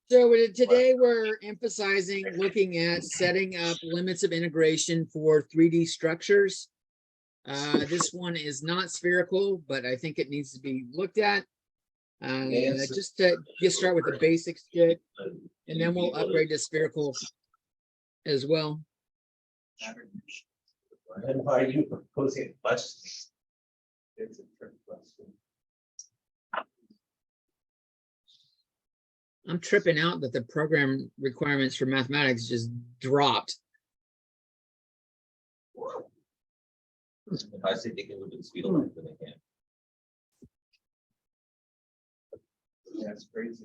So today we're emphasizing looking at setting up limits of integration for 3D structures. This one is not spherical, but I think it needs to be looked at. Just to start with the basics, good, and then we'll upgrade to spherical as well. And why are you proposing questions? It's a trick question. I'm tripping out that the program requirements for mathematics just dropped. If I say they can look at the speed of light, then they can. Yeah, it's crazy.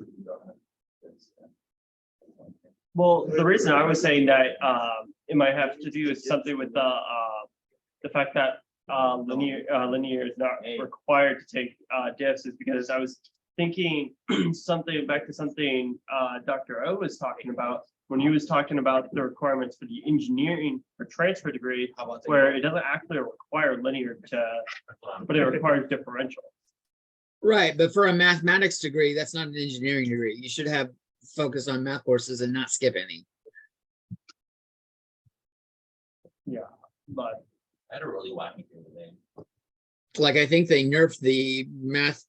Well, the reason I was saying that it might have to do with something with the fact that linear is not required to take diffs is because I was thinking something back to something Dr. O was talking about when he was talking about the requirements for the engineering or transfer degree, where it doesn't actually require linear but it requires differential. Right, but for a mathematics degree, that's not an engineering degree. You should have focus on math courses and not skip any. Yeah, but I had a really wacky thing today. Like I think they nerfed the math.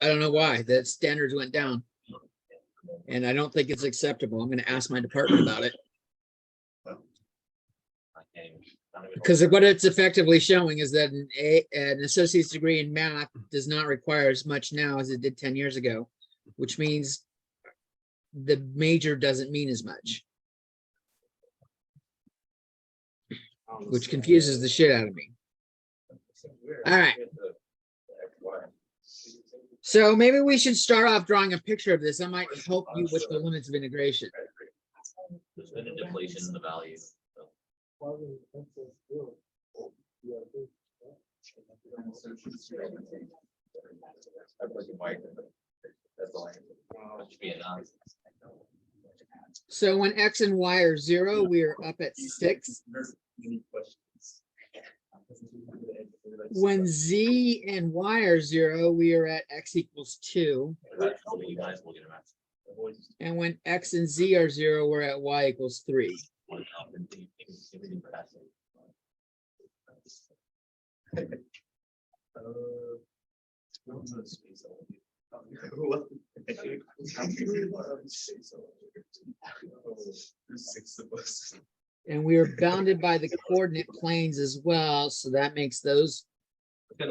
I don't know why the standards went down, and I don't think it's acceptable. I'm going to ask my department about it because what it's effectively showing is that an associate's degree in math does not require as much now as it did 10 years ago, which means the major doesn't mean as much, which confuses the shit out of me. All right. So maybe we should start off drawing a picture of this. I might help you with the limits of integration. There's been a deflation in the value. So when X and Y are 0, we are up at 6. When Z and Y are 0, we are at X equals 2. And when X and Z are 0, we're at Y equals 3. And we are bounded by the coordinate planes as well, so that makes those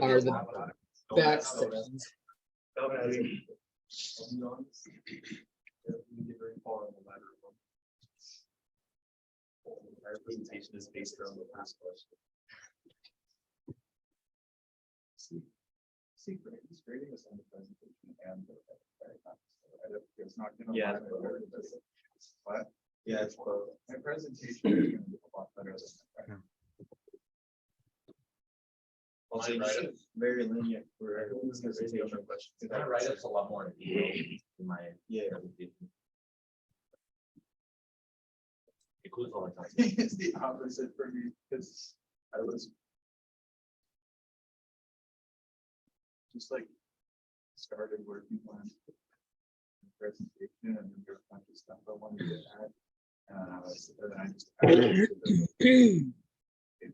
are the back sections. Our presentation is based around the past question. Grading is on the presentation and it's not going to but yeah, it's both. My presentation is going to be a lot better than also very linear for this presentation. My write-up's a lot more in my presentation. Includes all the time. It's the opposite for me because I was just like started working on the presentation and there's a bunch of stuff I wanted to add. And then I just added it to the thing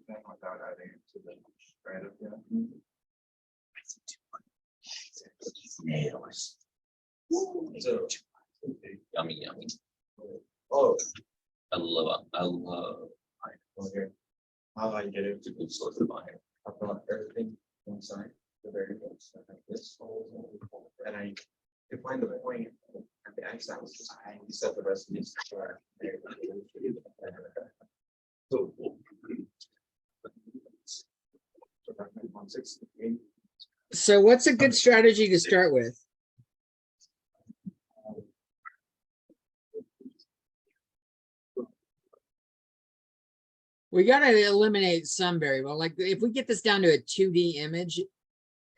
without adding it to the write-up yet. So yummy. Oh, I love okay. How I get it to good source of iron. I've got everything inside the variables like this, and I define the point at the x-axis. I set the rest of these. So So what's a good strategy to start with? We got to eliminate some variable. Like if we get this down to a 2D image,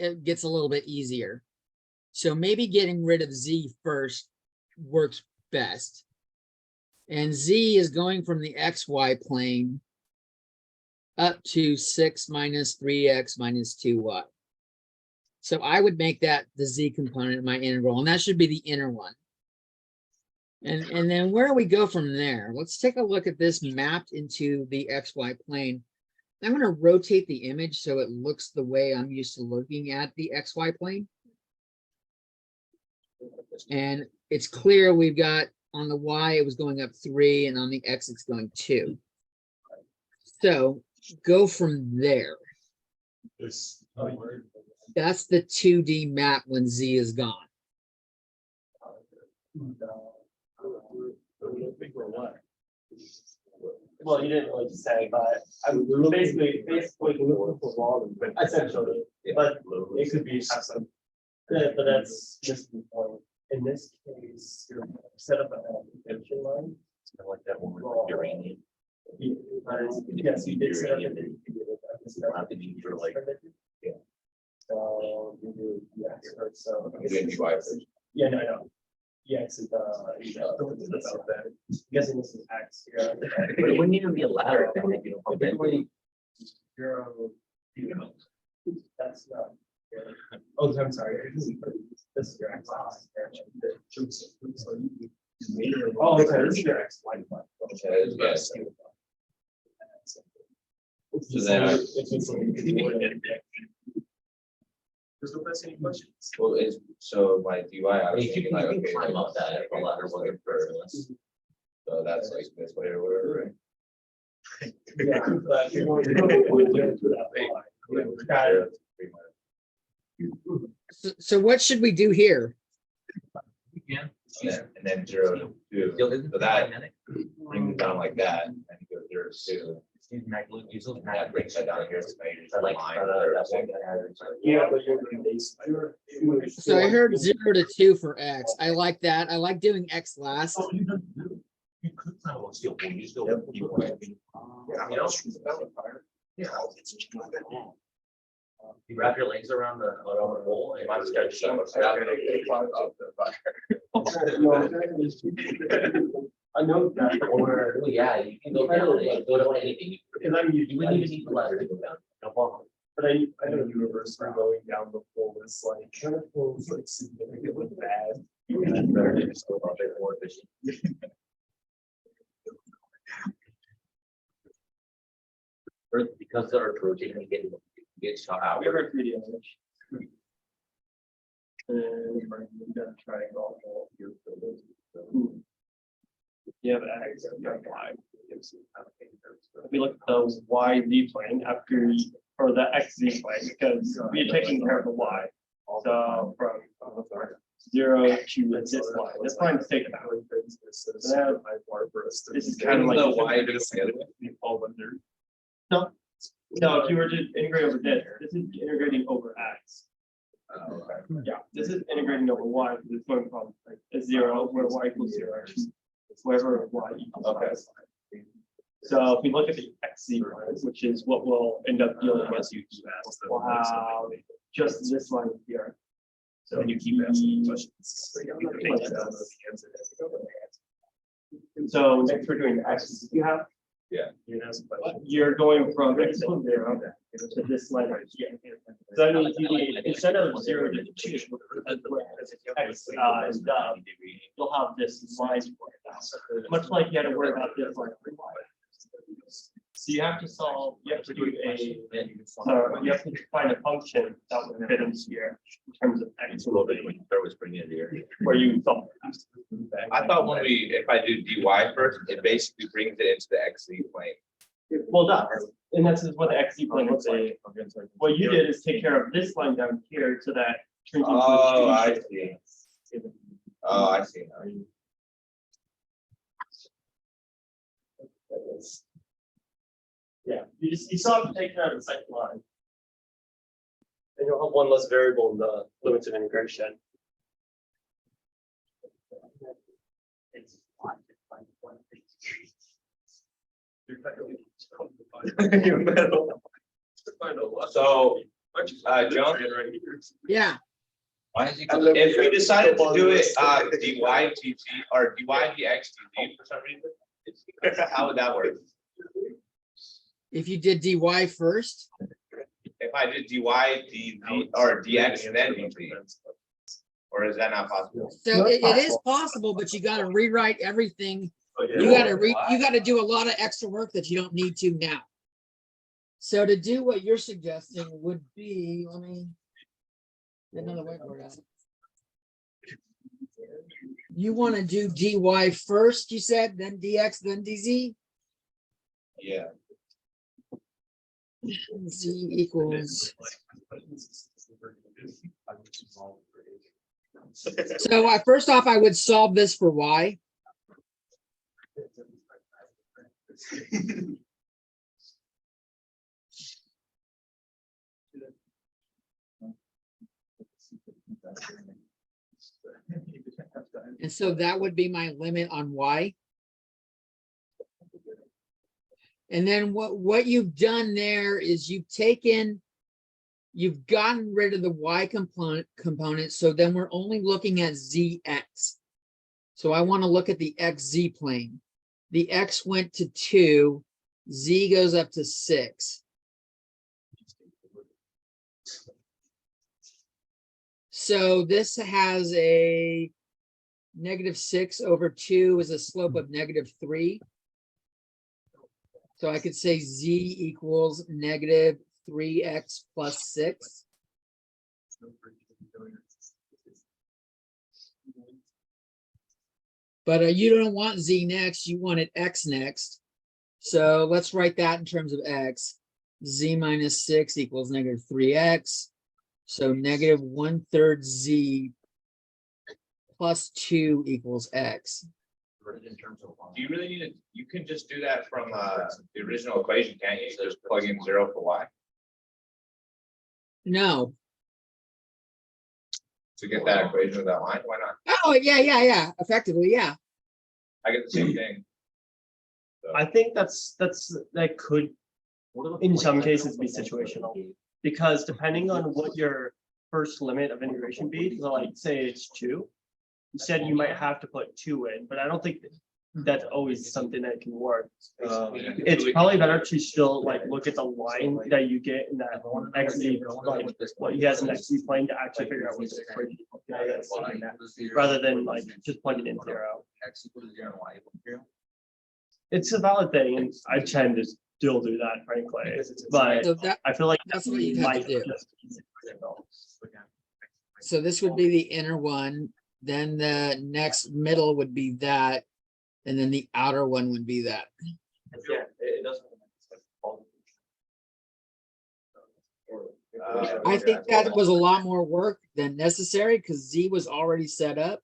it gets a little bit easier. So maybe getting rid of Z first works best. And Z is going from the XY plane up to 6 minus 3x minus 2y. So I would make that the Z component of my integral, and that should be the inner one. And then where we go from there, let's take a look at this mapped into the XY plane. I'm going to rotate the image so it looks the way I'm used to looking at the XY plane. And it's clear we've got on the Y, it was going up 3, and on the X, it's going 2. So go from there. That's the 2D map when Z is gone. Well, you didn't really say, but I'm basically essentially, but it could be have some. But that's just the point. In this case, you're set up an attention line. I like that one with uranium. Yes, you did set up. Yeah. So you do, yeah, so. I'm doing DY first. Yeah, no, I know. Yes, it's about that. I'm guessing this is X. Yeah. But it wouldn't even be a ladder. I think, you know, Typically, that's not. Oh, I'm sorry. This is your X. Oh, okay, this is your X. Yes. So then any questions? well, it's, so my DY, I was You thinking can like, okay, climb up that if a ladder wasn't for this. So that's like this way or whatever, right? Yeah, but you're going to that. So what should we do here? Yeah. And then 0 to 2. So that brings it down like that, and it goes 0 to 2. That brings that down here. So now you're just like line or something. Yeah, but you're. So I heard 0 to 2 for X. I like that. I like doing X last. You could climb on steel pole, you still have people. You know? Yeah. You wrap your legs around the pole, and you might just get shot. I know that, or. Well, yeah, you can go down, you can go down anything. Because I mean, You wouldn't even need the ladder to go down. No problem. But I know universe for going down the pole is like kind of feels like significantly bad. Better to just go a bit more efficient. Or because the earth rotating, you get shot out. We have our 3D image. And we've got a triangle. You have X, you have Y. If we look at the YZ plane after, or the XZ plane, because we're taking care of the Y. So from 0 to this line, this line is taken out. So this is kind of like. The Y goes together. No, no, if you were to integrate over this is integrating over X. Yeah, this is integrating over Y, because it's going from like a 0 where Y equals 0 to wherever Y equals. Okay. So if we look at the XZ line, which is what we'll end up dealing with, we'll have just this line here. So And you keep asking questions. So next we're doing the axis. You have, Yeah. you're going from X to 0 to this line right here. So that means you need, instead of 0 to 2, X is down, you'll have this line. Much like you had to worry about this line. So you have to solve, you have to do you have to find a function that would fit into here in terms of X. A little bit when you throw a spring in here. Where you solve. I thought when if I do DY first, it basically brings it into the XZ plane. Well, that, and that's what the XZ plane looks like. What you did is take care of this line down here so that turns into. Oh, I see. Oh, I see. Yeah, you still have to take care of the second line. And you'll have one less variable in the limits of integration. So, John, Yeah, if we decided to do it, DY or DY DX for some reason, how would that work? if you did DY first, if I did dy, dv, or dx, then dv? Or is that not possible? So No, it's it is possible. possible, but you gotta rewrite everything. Oh, yeah. You gotta do a lot of extra work that you don't need to now. So to do what you're suggesting would be, let me. Get another whiteboard out. You wanna do dy first, you said, then dx, then dz? Yeah. Z equals, so first off, I would solve this for y. And so that would be my limit on y. And then what you've done there is you've gotten rid of the y component. So then we're only looking at zx. So I want to look at the xz plane. The x went to 2, z goes up to 6. So this has a -6/2 is a slope of -3. So I could say z equals -3x plus 6. But you don't want z next, you wanted x next. So let's write that in terms of x. Z minus 6 equals -3x. So -1/3 z plus 2 equals x. Do you really need to, you can just do that from the original equation, can't you? Just plug in 0 for y No. to get that equation with that line. Why not? Oh, yeah. Effectively, yeah. I get the same thing. I think that could in some cases be situational, because depending on what your first limit of integration be, so like say it's 2, instead you might have to put 2 in, but I don't think that's always something that can work. It's probably better to still like look at the line that you get in that XZ, like what he has in XZ plane to actually figure out what the equation is, rather than like just plugging in 0. It's a valid thing, and I tend to still do that, frankly, but So that, I feel like that's what you have to do. So this would be the inner one, then the next middle would be that, and then the outer one would be that. Yeah, it doesn't. I think that was a lot more work than necessary because Z was already set up.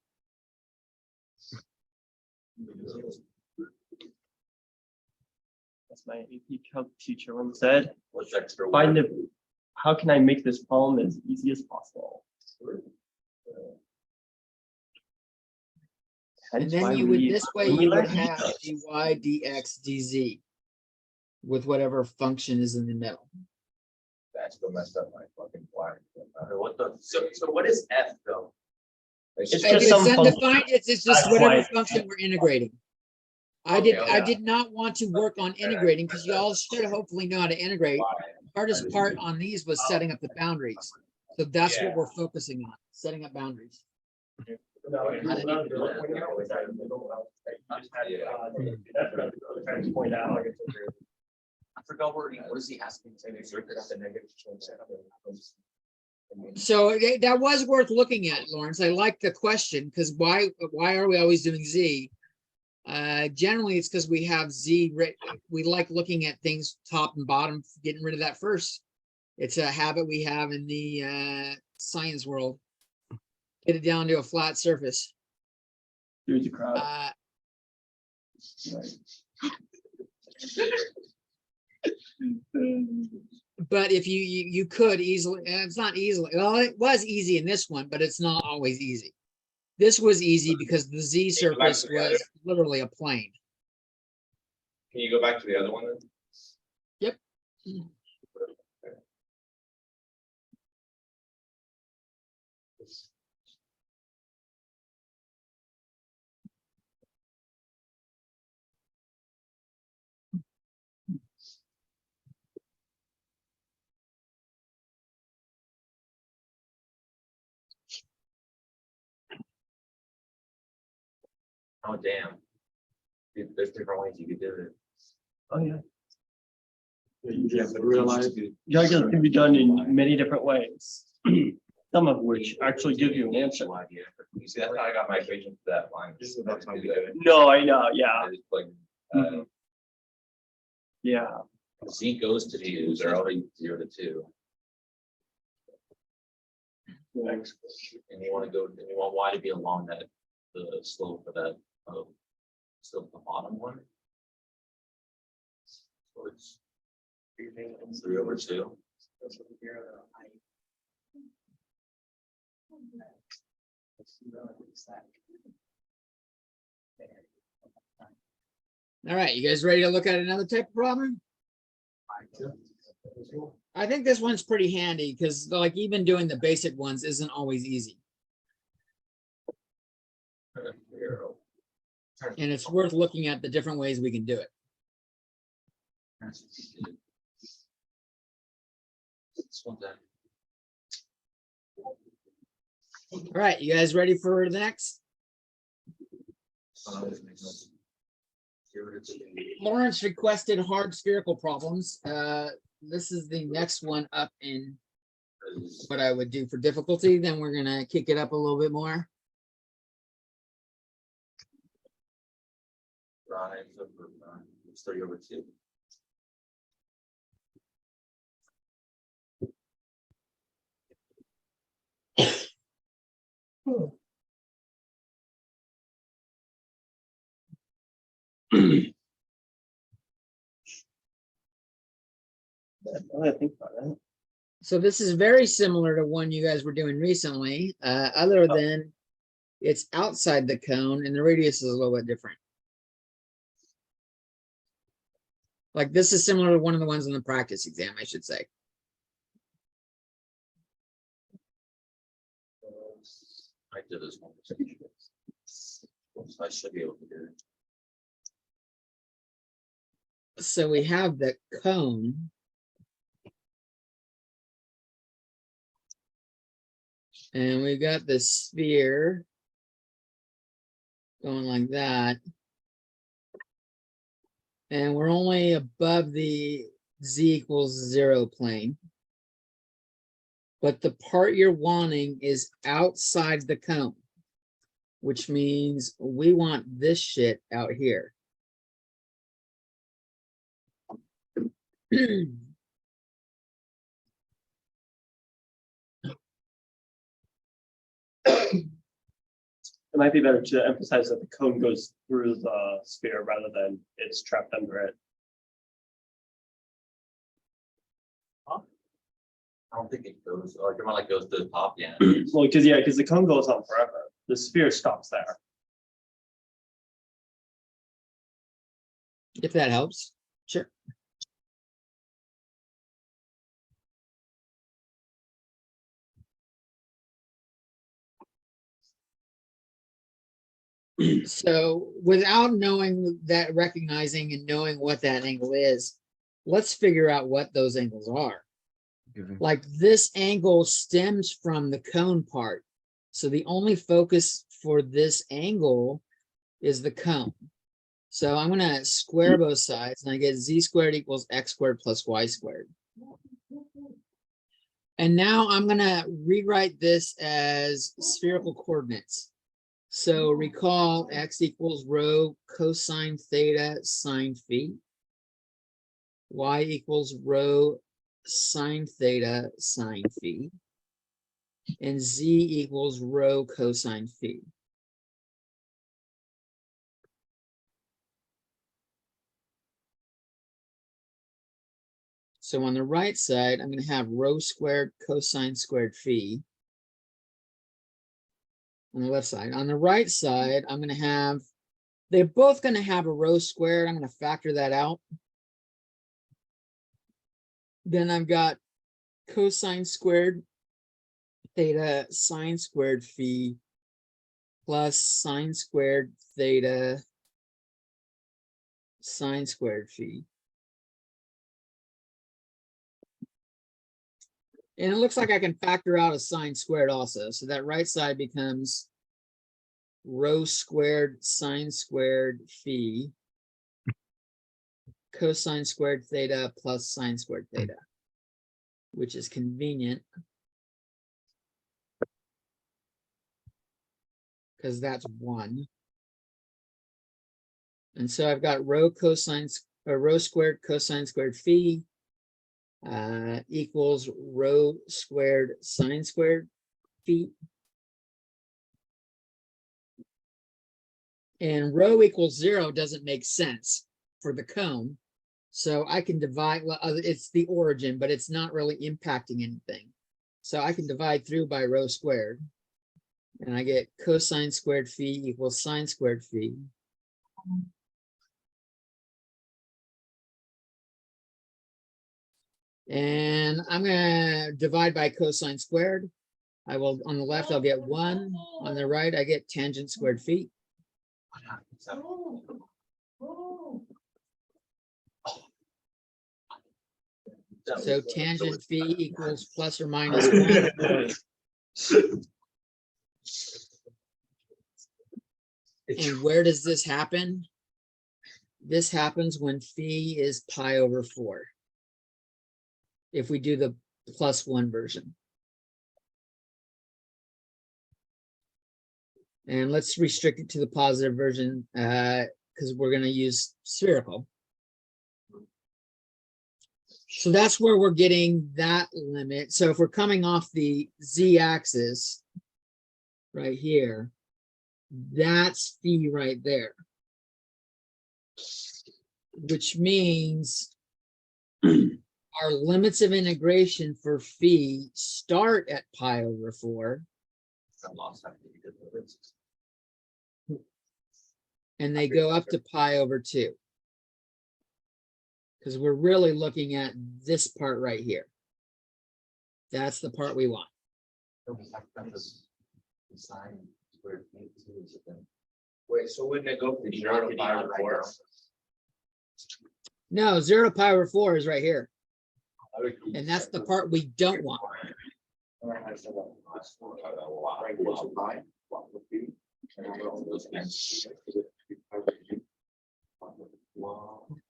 That's my AP Calc teacher once said, What's extra? find the, how can I make this problem as easy as possible? And Hence then why you would, we- this way when we you would learn have details. dy, dx, dz with whatever function is in the middle. That's still messed up my fucking flag. What the, so what is F though? It's If just it's some undefined, it's just That's whatever why- function we're integrating. I Okay. did not want to work on integrating because you all should hopefully know how to integrate. Hardest part on these was setting up the boundaries. So that's what Yeah. we're focusing on, setting up boundaries. Point out. I forgot what is he asking? So that was worth looking at, Lawrence. I like the question because why are we always doing Z? Generally, it's because we have Z. We like looking at things top and bottom, getting rid of that first. It's a habit we have in the science world. Get it down to a flat surface. Here's the crowd. But if you could easily, and it's not easily, well, it was easy in this one, but it's not always easy. This was easy because the Z surface was literally a plane. Can you go back to the other one then? Yep. Oh, damn. There's different ways you could do it. Oh, yeah. You have to realize. Calculus can be done in many different ways. Some of which actually give you an answer. You see, that's how I got my equation for that line. This is about how we do it. No, I know, yeah, I just plug, yeah. Z goes to 2, they're already 0 to 2. And you want to go, and you want Y to be along that, the slope of that, slope of the bottom one. So it's 3 over 2. All right, you guys ready to look at another type of problem? I think this one's pretty handy because like even doing the basic ones isn't always easy. And it's worth looking at the different ways we can do it. This one's that. All right, you guys ready for the next? Lawrence requested hard spherical problems. This is the next one up in what I would do for difficulty. Then we're gonna kick it up a little bit more. Right, so it's 3 over 2. I think about it. So this is very similar to one you guys were doing recently, other than it's outside the cone and the radius is a little bit different. Like this is similar to one of the ones in the practice exam, I should say. I did this one. So I should be able to do it. So we have the cone. And we've got the sphere going like that. And we're only above the z equals 0 plane. But the part you're wanting is outside the cone, which means we want this shit out here. It might be better to emphasize that the cone goes through the sphere rather than it's trapped under it. I don't think it goes, or it like goes to the top, yeah. Well, because the cone goes on forever. The sphere stops there. If that helps, sure. So without knowing that, recognizing and knowing what that angle is, let's figure out what those angles are. Like this angle stems from the cone part. So the only focus for this angle is the cone. So I'm going to square both sides and I get z squared equals x squared plus y squared. And now I'm going to rewrite this as spherical coordinates. So recall x equals rho cosine theta sine phi. Y equals rho sine theta sine phi. And z equals rho cosine phi. So on the right side, I'm going to have rho squared cosine squared phi. On the left side. On the right side, I'm going to have, they're both going to have a rho squared. I'm going to factor that out. Then I've got cosine squared theta sine squared phi plus sine squared theta sine squared phi. And it looks like I can factor out a sine squared also. So that right side becomes rho squared sine squared phi cosine squared theta plus sine squared theta, which is convenient because that's 1. And so I've got rho squared cosine squared phi equals rho squared sine squared phi. And rho equals 0 doesn't make sense for the cone. So I can divide, well, it's the origin, but it's not really impacting anything. So I can divide through by rho squared. And I get cosine squared phi equals sine squared phi. And I'm gonna divide by cosine squared. I will, on the left, I'll get 1. On the right, I get tangent squared phi. So tangent phi equals plus or minus 1. And where does this happen? This happens when phi is pi over 4. If we do the +1 version. And let's restrict it to the positive version because we're going to use spherical. So that's where we're getting that limit. So if we're coming off the z-axis right here, that's phi right there. Which means our limits of integration for phi start at pi over 4. And they go up to pi over 2. Because we're really looking at this part right here. That's the part we want. Wait, so wouldn't it go from 0 to pi over 4? No, 0 to pi over 4 is right here. And that's the part we don't want.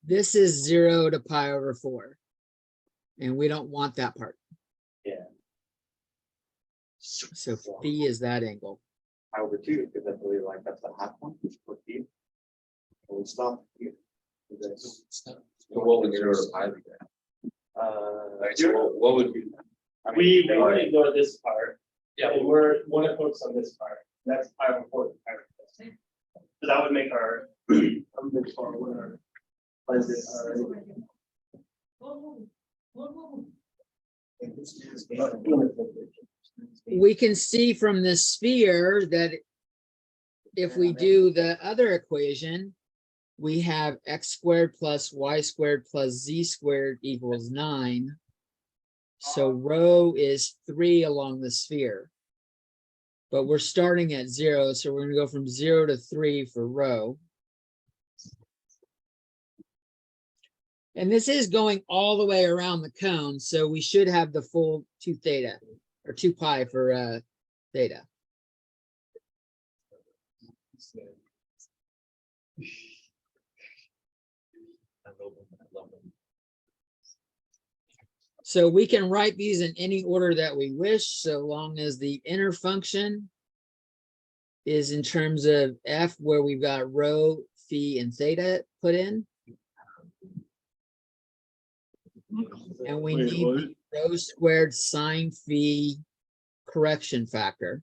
This is 0 to pi over 4. And we don't want that part. Yeah. So phi is that angle. Pi over 2, because I believe like that's the half one for phi. And we stop here. So what would 0 to pi be then? So what would be? We want to ignore this part. Yeah, and we're want to focus on this part. That's pi over 4. So that would make our We can see from the sphere that if we do the other equation, we have x squared plus y squared plus z squared equals 9. So rho is 3 along the sphere. But we're starting at 0, so we're going to go from 0 to 3 for rho. And this is going all the way around the cone, so we should have the full 2 theta, or 2 pi for theta. So we can write these in any order that we wish, so long as the inner function is in terms of f, where we've got rho, phi, and theta put in. And we need the rho squared sine phi correction factor.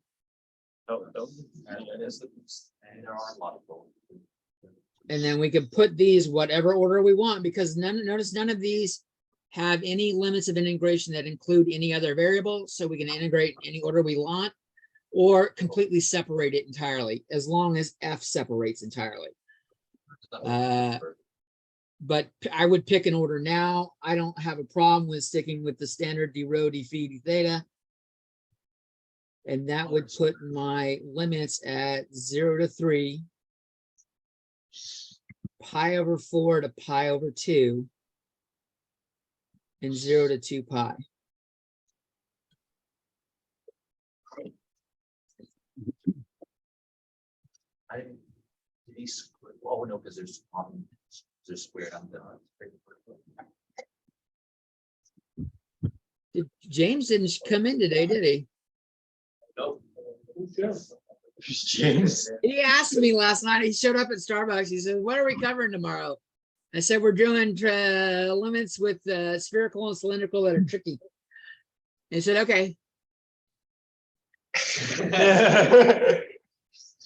And then we can put these whatever order we want, because notice none of these have any limits of integration that include any other variable. So we can integrate in any order we want or completely separate it entirely, as long as f separates entirely. But I would pick an order now. I don't have a problem with sticking with the standard d rho, d phi, d theta. And that would put my limits at 0 to 3, pi over 4 to pi over 2, and 0 to 2 pi. I didn't. These, oh, no, because there's squared on the. James didn't come in today, did he? Nope. James. He asked me last night. He showed up at Starbucks. He said, "What are we covering tomorrow?" I said, "We're doing limits with spherical and cylindrical that are tricky." He said, "Okay."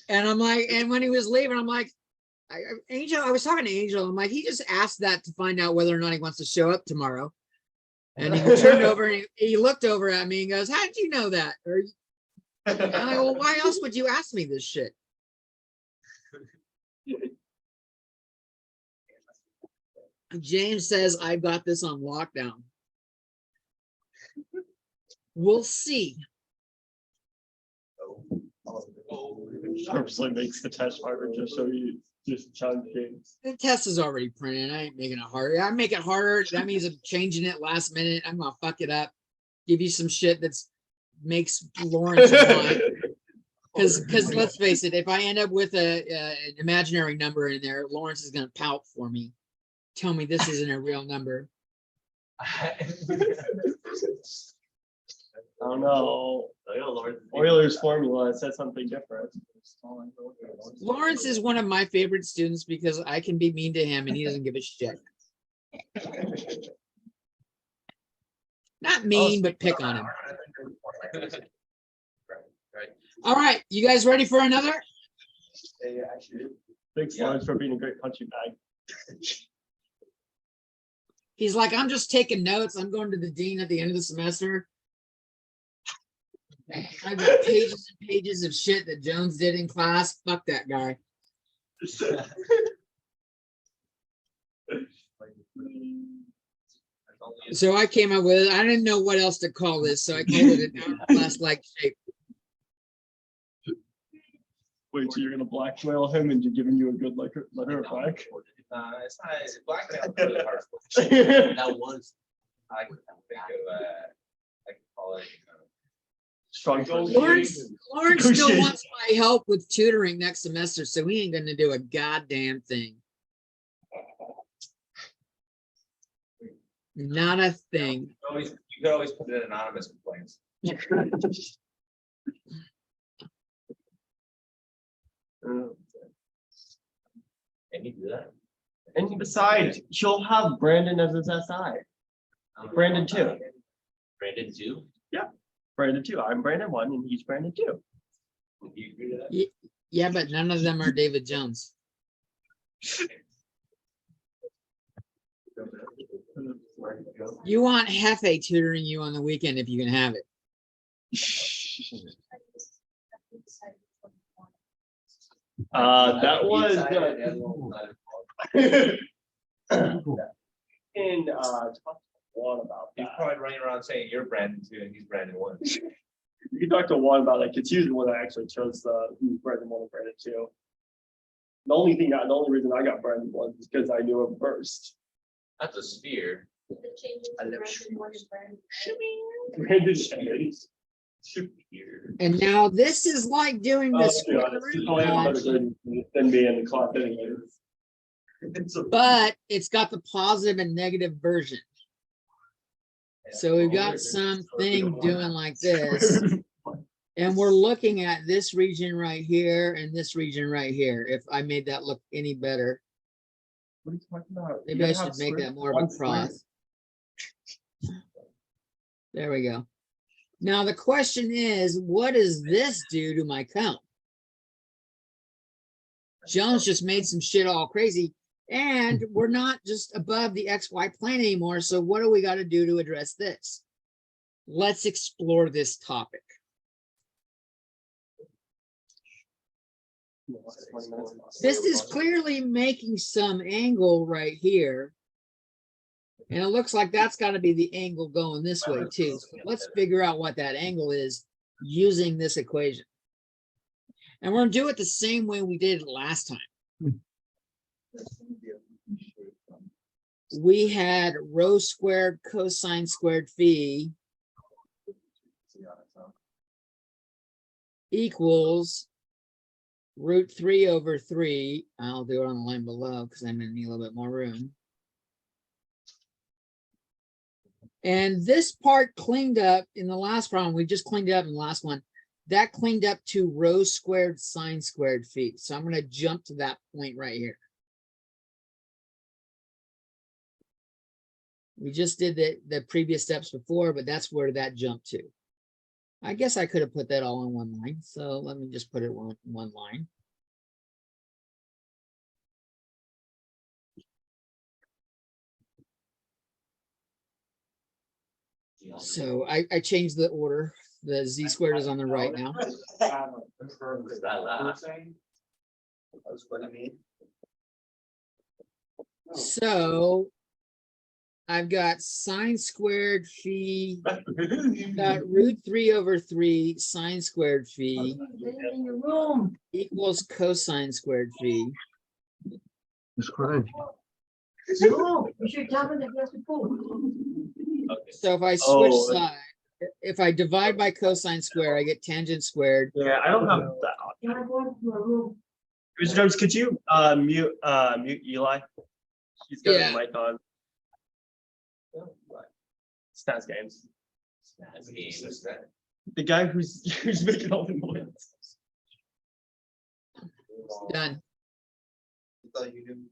And I'm like, and when he was leaving, I'm like, Angel, I was talking to Angel. I'm like, he just asked that to find out whether or not he wants to show up tomorrow. And he turned over and he looked over at me and goes, "How did you know that?" Or, I'm like, "Well, why else would you ask me this shit?" James says, "I've got this on lockdown." We'll see. Purposely makes the test harder just so you just challenge James. The test is already printed. I ain't making it harder. I make it harder. That means I'm changing it last minute. I'm gonna fuck it up. Give you some shit that's makes Lawrence whine. Because let's face it, if I end up with an imaginary number in there, Lawrence is gonna pout for me. Tell me this isn't a real number. I don't know. Euler's formula says something different. Lawrence is one of my favorite students because I can be mean to him and he doesn't give a shit. Not mean, but pick on him. All right, you guys ready for another? Thanks, Lawrence, for being a great punching bag. He's like, "I'm just taking notes. I'm going to the dean at the end of the semester. I've got pages and pages of shit that Jones did in class. Fuck that guy." So I came up with, I didn't know what else to call this, so I called it an hourglass-like shape. Wait, so you're gonna blackmail him into giving you a good letter of back? It's not, it's blackmail. Is really hard. That was. I can think of, I can call it, Strong. Lawrence still wants my help with tutoring next semester, so he ain't gonna do a goddamn thing. Not a thing. you could always put in anonymous complaints. Can you do that? And besides, you'll have Brandon as his SI. Brandon too. Brandon too? Brandon 2. I'm Brandon 1 and he's Brandon 2. Would you agree to that? Yeah, but none of them are David Jones. You want Hefe tutoring you on the weekend if you can have it. That was in talk to Juan about He's that. probably running around saying you're Brandon 2 and he's Brandon 1. You can talk to Juan about like, 'cause he was the one that actually chose the Brandon 1 and Brandon 2. The only reason I got Brandon 1 is because I knew him first. That's a sphere. Brandon Shades. And now this is like doing this, than me in the class anyway. but it's got the positive and negative version. So we've got something doing like this, and we're looking at this region right here and this region right here. If I made that look any better, What are you talking about? maybe I should make that more of a cross. There we go. Now the question is, what does this do to my count? Jones just made some shit all crazy, and we're not just above the XY plane anymore. So what do we got to do to address this? Let's explore this topic. This is clearly making some angle right here. And it looks like that's got to be the angle going this way too. So let's figure out what that angle is using this equation. And we're going to do it the same way we did it last time. We had rho squared cosine squared phi equals root 3/3. I'll do it on the line below because I'm gonna need a little bit more room. And this part cleaned up in the last problem. We just cleaned it up in the last one. That cleaned up to rho squared sine squared phi. So I'm gonna jump to that point right here. We just did the previous steps before, but that's where that jumped to. I guess I could have put that all in one line. So let me just put it one line. So I changed the order. The z squared is on the right now. That's what I mean. So I've got sine squared phi, got root 3/3 sine squared phi equals cosine squared phi. It's crying. So if I switch Oh. side, if I divide by cosine square, I get tangent squared. Yeah, I don't have that. Mr. Jones, could you mute Eli? He's got Yeah. his mic on. Stats games. The guy who's making all the noise. Done. I thought you knew.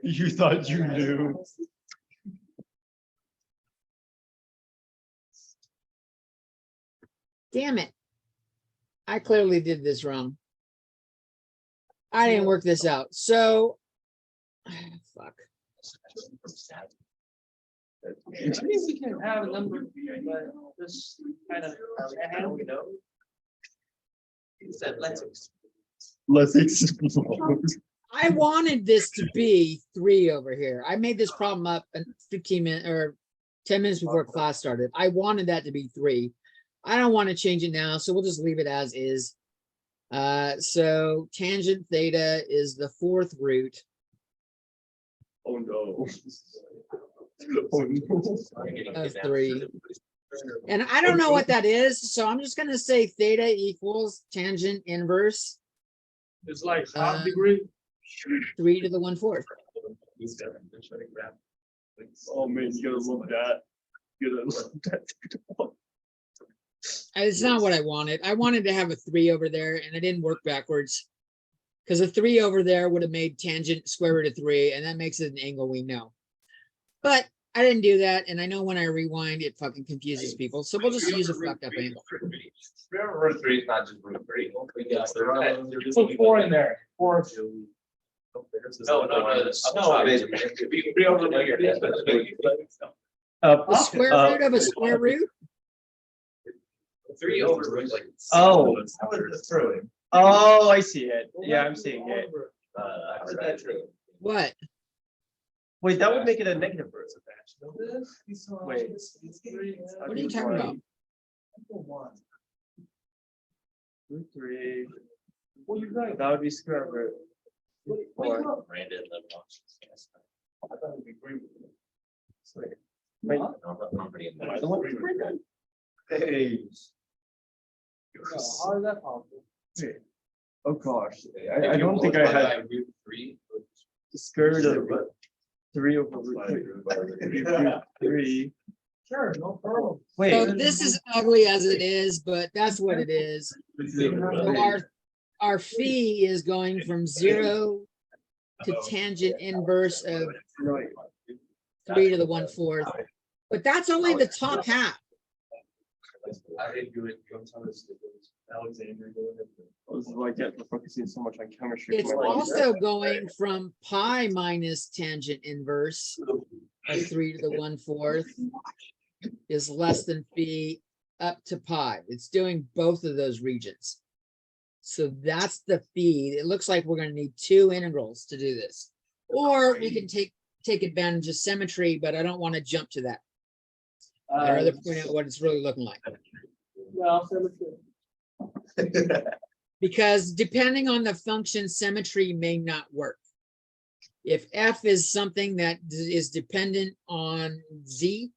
You thought you knew. Damn it. I clearly did this wrong. I didn't work this out. So, fuck. I mean, we can have a number, but this kind of, you know. Let's explore. I wanted this to be 3 over here. I made this problem up in 15 minutes or 10 minutes before class started. I wanted that to be 3. I don't want to change it now, so we'll just leave it as is. So tangent theta is the 4th root. Oh no. Oh no. Of 3. And I don't know what that is, so I'm just going to say theta equals tangent inverse. It's like half degree. 3 to the 1/4. Oh man, you gotta love that. You gotta love that. It's not what I wanted. I wanted to have a 3 over there, and I didn't work backwards. Because a 3 over there would have made tangent square root of 3, and that makes it an angle we know. But I didn't do that, and I know when I rewind, it fucking confuses people. So we'll just use a fucked up angle. Remember, root 3 is not just root 3. Put 4 in there. 4. No, it could be 3 over here. The square root of a square root? 3 over is like. Oh. Oh, I see it. Yeah, I'm seeing it. What? Wait, that would make it a negative root. Wait. What are you talking about? Root 3. Well, you're right. That would be square root. 4. Brandon lived on. Wait. Am I the one who's Brandon? Hey. How is that possible? Oh gosh, I don't think I had root 3. the square root of 3 over root 3. Sure, no problem. Wait. So this is ugly as it is, but that's what it is. So our phi is going from 0 to tangent inverse of 3 to the 1/4. But that's only the top half. I didn't do it. Alexander. This is why I get for focusing so much on chemistry. It's also going from pi minus tangent inverse of 3 to the 1/4 is less than phi up to pi. It's doing both of those regions. So that's the phi. It looks like we're going to need 2 integrals to do this. Or we can take advantage of symmetry, but I don't want to jump to that. I'd rather point out what it's really looking like. Because depending on the function, symmetry may not work. If f is something that is dependent on z,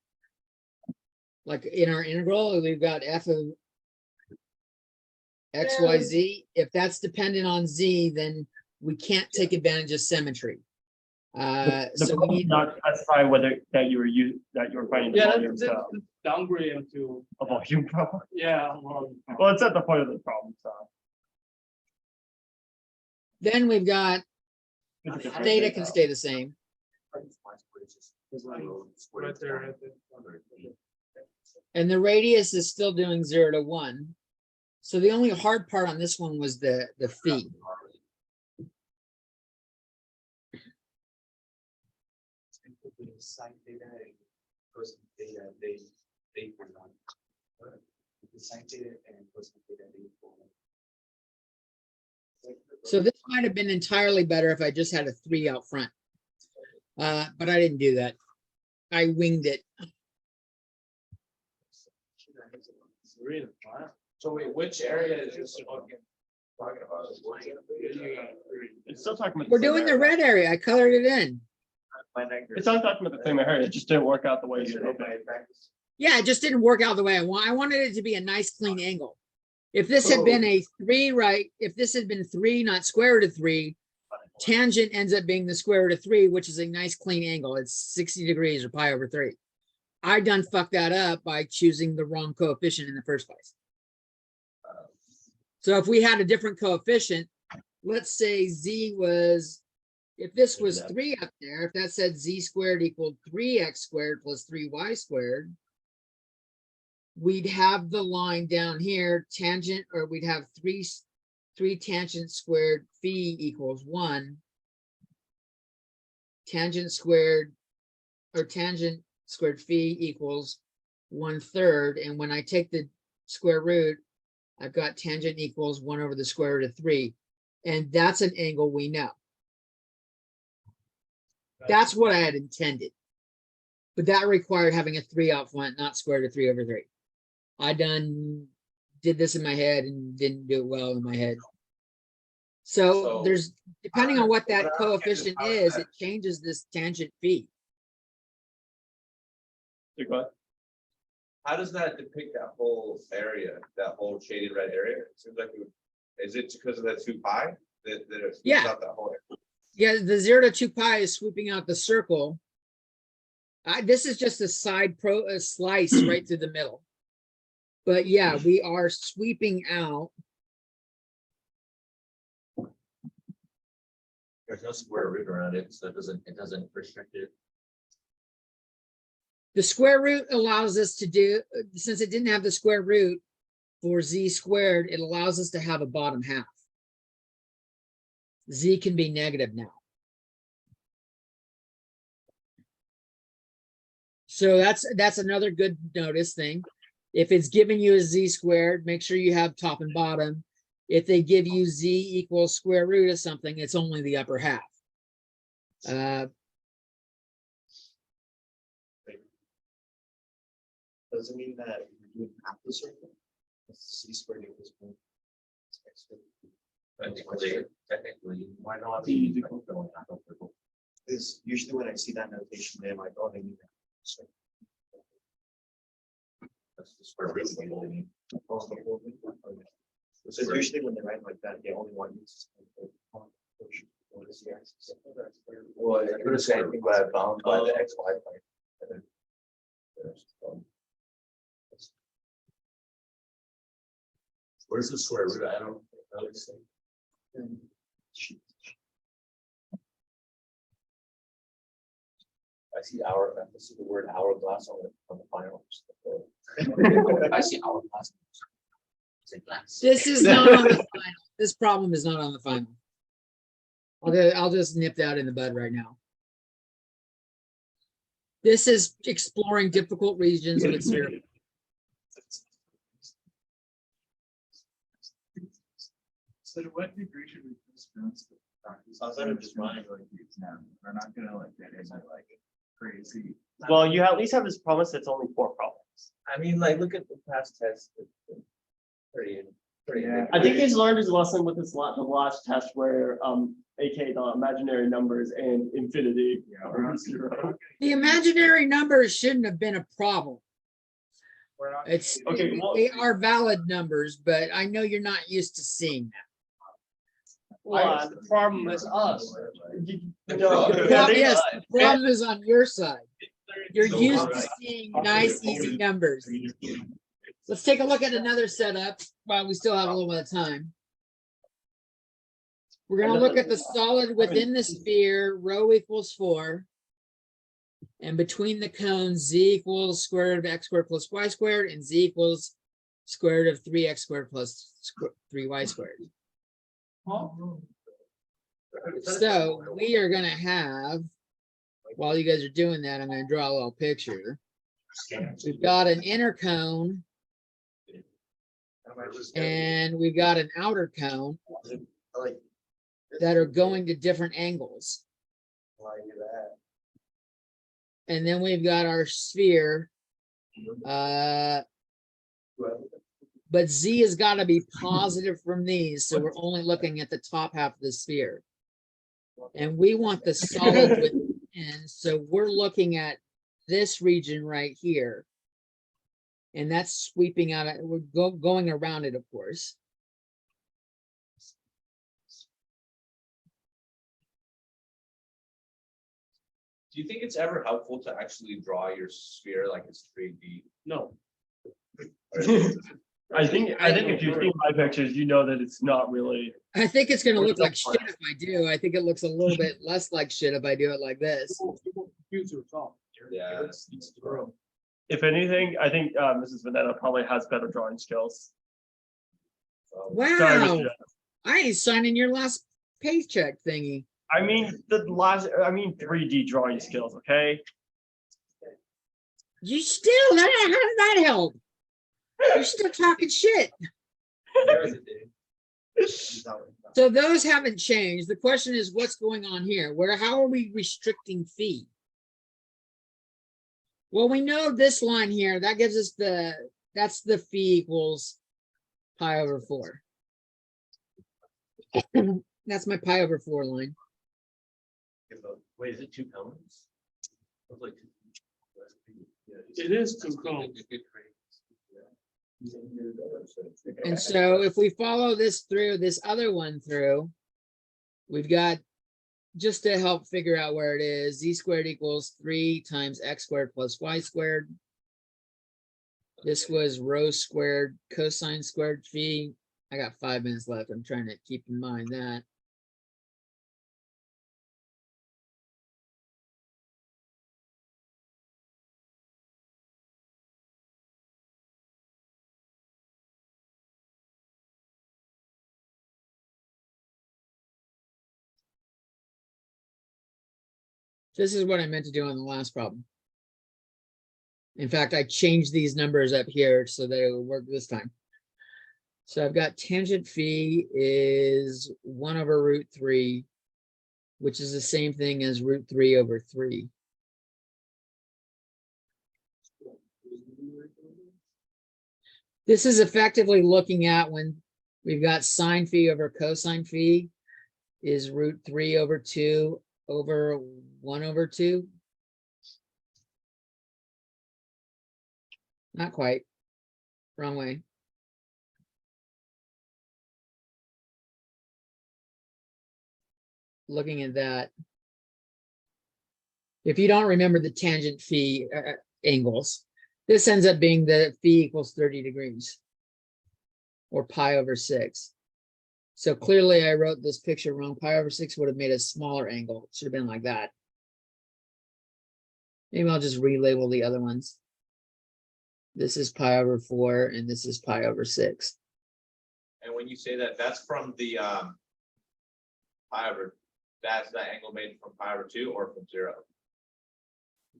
like in our integral, we've got f X, Y, Z. If that's dependent on Z, then we can't take advantage of symmetry. The So we problem is need, not specify whether that you were finding the Yeah, volume that's so downgrade him to, a volume problem. yeah. Well, it's at the point of the problem, so. then we've got it's a different theta thing can now. stay the same. Right there, right there. And the radius is still doing 0 to 1. So the only hard part on this one was the phi. Sine theta and cosine theta, they equal one. The sine theta and cosine theta, they equal one. So this might have been entirely better if I just had a 3 out front. But I didn't do that. I winged it. So wait, which area is this talking about? It's still talking about. We're the same doing the area. red area. I colored it in. It's not talking about the same area. It just didn't work out the way you hoped. Yeah, it just didn't work out the way I want. I wanted it to be a nice clean angle. If this had been a 3, right? If this had been 3, not square root of 3, tangent ends up being the square root of 3, which is a nice clean angle. It's 60 degrees or pi over 3. I done fucked that up by choosing the wrong coefficient in the first place. So if we had a different coefficient, let's say Z was, if this was 3 up there, if that said Z squared equaled 3x squared plus 3y squared, we'd have the line down here tangent, or we'd have 3 tangent squared phi equals 1. Tangent squared, or tangent squared phi equals 1/3. And when I take the square root, I've got tangent equals 1 over the square root of 3. And that's an angle we know. That's what I had intended. But that required having a 3 out front, not square root of 3 over 3. I did this in my head and didn't do it well in my head. So So- there's, depending on what that coefficient is, it changes this tangent phi. Go ahead. How does that depict that whole area, that whole shaded red area? It seems like it would, is it because of that 2 pi that it sweeps Yeah. out that whole area? Yeah, the 0 to 2 pi is swooping out the circle. This is just a slice right through the middle. But yeah, we are sweeping out. There's no square root around it, so it doesn't restrict it. The square root allows us to do, since it didn't have the square root for Z squared, it allows us to have a bottom half. Z can be negative now. So that's another good notice thing. If it's giving you a Z squared, make sure you have top and bottom. If they give you Z equals square root of something, it's only the upper half. Does it mean that you're doing half the circle? C squared equals 1. Technically, Why not? C is Going half a circle. Is usually when I see that notation, they're like, oh, they need that. So, that's the square root. We only need. oh, the whole thing? Okay. So usually when they write like that, they only want you to. What is the axis? Well, I could have said bound by the X, Y plane. Where's the square root? I don't know. I see the word hourglass on the final. I see hourglass. Say glass. This is not on the final. This problem is not on the final. I'll just nip that in the bud right now. This is exploring difficult regions with zero. So to what degree should we dispense with practice? Outside of just running. Like the exam, we're not gonna like get into like crazy. Well, you at least have this promise that's only 4 problems. I mean, like, look at the past tests. Pretty. Yeah. I think he's learned his lesson with the last test where AK the imaginary numbers and infinity Yeah, we're are not 0. The imaginary numbers shouldn't have been a problem. It's, Okay, well, they are valid numbers, but I know you're not used to seeing that. Well, the problem is us. Yes, the problem is on your side. You're used to seeing nice, easy numbers. Let's take a look at another setup while we still have a little bit of time. We're gonna look at the solid within the sphere, rho equals 4. And between the cones, z equals square root of x squared plus y squared, and z equals square root of 3x squared plus 3y squared. So we are gonna have, while you guys are doing that, I'm gonna draw a little picture. We've got an inner cone and we've got an outer cone that are going to different angles. And then we've got our sphere. But z has got to be positive from these, so we're only looking at the top half of the sphere. And we want the solid within, so we're looking at this region right here. And that's sweeping out, we're going around it, of course. Do you think it's ever helpful to actually draw your sphere like it's 3D? No. I think if you see my pictures, you know that it's not really. I think it's gonna look like shit if I do. I think it looks a little bit less like shit if I do it like this. Computer talk. Yeah. If anything, I think Mrs. Vanetta probably has better drawing skills. Sorry, Wow, Mr. I ain't signing your last paycheck thingy. I mean, 3D drawing skills, okay? You still, how does that help? You're still talking shit. So those haven't changed. The question is, what's going on here? How are we restricting phi? Well, we know this line here, that gives us that's the phi equals pi over 4. That's my pi over 4 line. Wait, is it 2 cones? It is too cold. And so if we follow this through, this other one through, we've got, just to help figure out where it is, z squared equals 3 times x squared plus y squared. This was rho squared cosine squared phi. I got 5 minutes left. I'm trying to keep in mind that. This is what I meant to do on the last problem. In fact, I changed these numbers up here so that it would work this time. So I've got tangent phi is 1 over root 3, which is the same thing as root 3 over 3. This is effectively looking at when we've got sine phi over cosine phi is root 3 over 2 over 1 over 2. Not quite. Wrong way. Looking at that. If you don't remember the tangent phi angles, this ends up being the phi equals 30 degrees or pi over 6. So clearly I wrote this picture wrong. Pi over 6 would have made a smaller angle. It should have been like that. Maybe I'll just relabel the other ones. This is pi over 4 and this is pi over 6. And when you say that, that's from the pi over, that's that angle made from pi over 2 or from 0?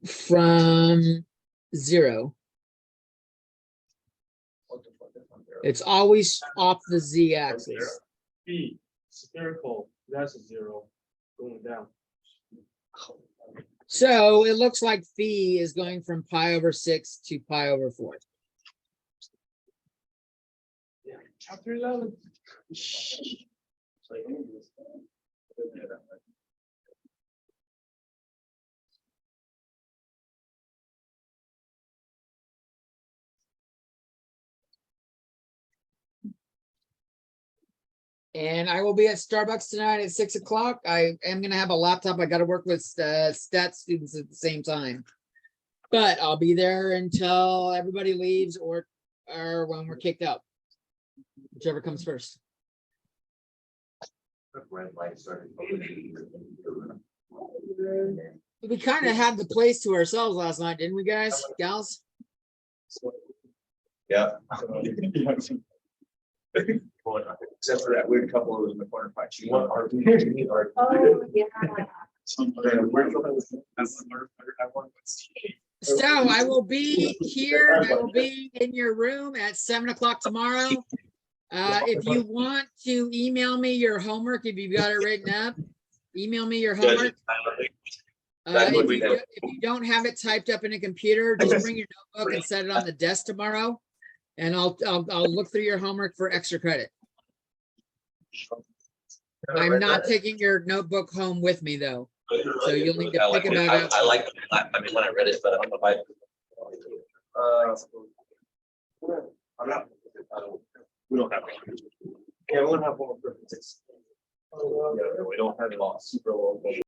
From 0. What the fuck is from 0? It's always off the z-axis. B, spherical, that's a 0 going down. So it looks like phi is going from pi over 6 to pi over 4. Yeah, chapter 11. And I will be at Starbucks tonight at 6 o'clock. I am gonna have a laptop. I gotta work with stat students at the same time. But I'll be there until everybody leaves or when we're kicked out. Whichever comes first. Red light started. We kind of had the place to ourselves last night, didn't we, guys, gals? Yeah. Except for that weird couple who was in the corner fighting. What are we? Oh, yeah. So I will be here. I will be in your room at 7 o'clock tomorrow. If you want to email me your homework, if you've got it written up, email me your homework. If you don't have it typed up in a computer, just bring your notebook and set it on the desk tomorrow. And I'll look through your homework for extra credit. I'm not taking your notebook home with me though. So you'll need to pick it out. I like, I mean, when I read it, but I don't know if I'm not. We don't have. Yeah, we won't have one. We don't have it all super long.